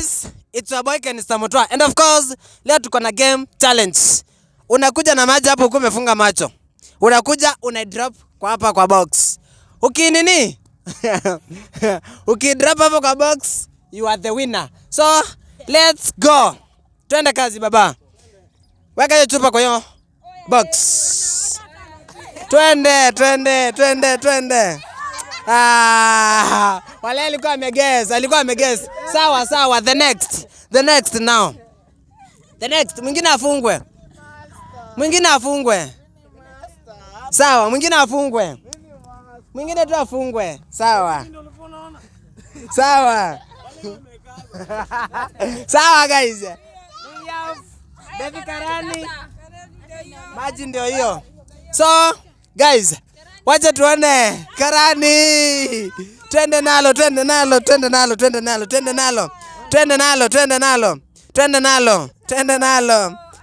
guys, it's your boy Ken Samotwa. And of course, leo tuko na game challenge. Unakuja na maji hapo huko umefunga macho. Unakuja drop kwa hapa kwa box. Ukinini? Ukidrop hapo kwa box, you are the winner. So, let's go. Twende kazi baba. Weka hiyo chupa kwa hiyo box. Twende. Wale alikuwa ameguess. Sawa. The next now. The next, mwingine afungwe. Sawa, mwingine afungwe. Mwingine tu afungwe. Sawa. Sawa guys. We have Devi Karani. Maji ndio hiyo. So, guys, wacha tuone Karani. Twende nalo.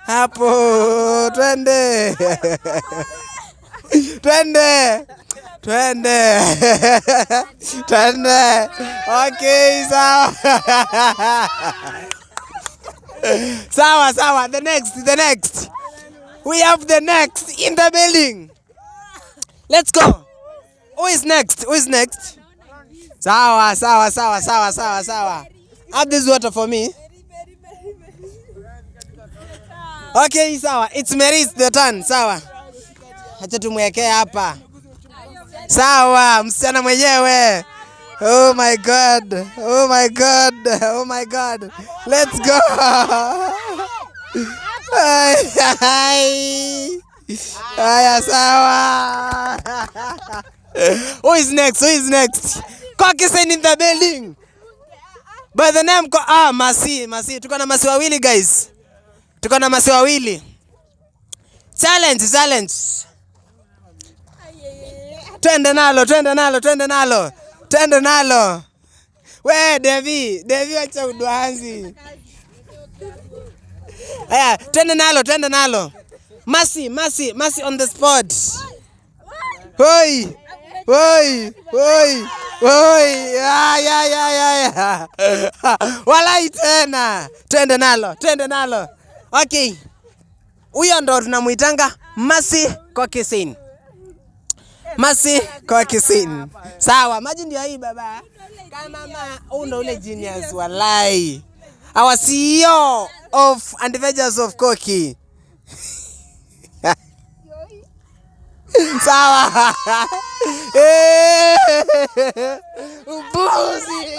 Hapo, twende. Okay, sawa. The next. We have the next in the building. Let's go. Who is next? Sawa. Have this water for me. Okay, sawa. It's Mary's the turn. Sawa. Acha tumwekee hapa. Sawa, msichana mwenyewe. Oh my god. Let's go. Aya, sawa. Who is next? Kokisen in the building. By the name Masi. Tuko na Masi wawili guys. Challenge. Twende nalo. We Devi acha udwanzi. Aya, twende nalo. Masi on the spot. Hoi. Ya. Walai tena. Twende nalo. Okay. Huyo ndo tunamuitanga Masi Kokisen. Sawa, maji ndio hii baba. Kama ndo ule genius walai. Our CEO of Adventures of Koki. Sawa. Ubuzi.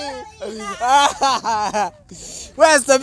Where's the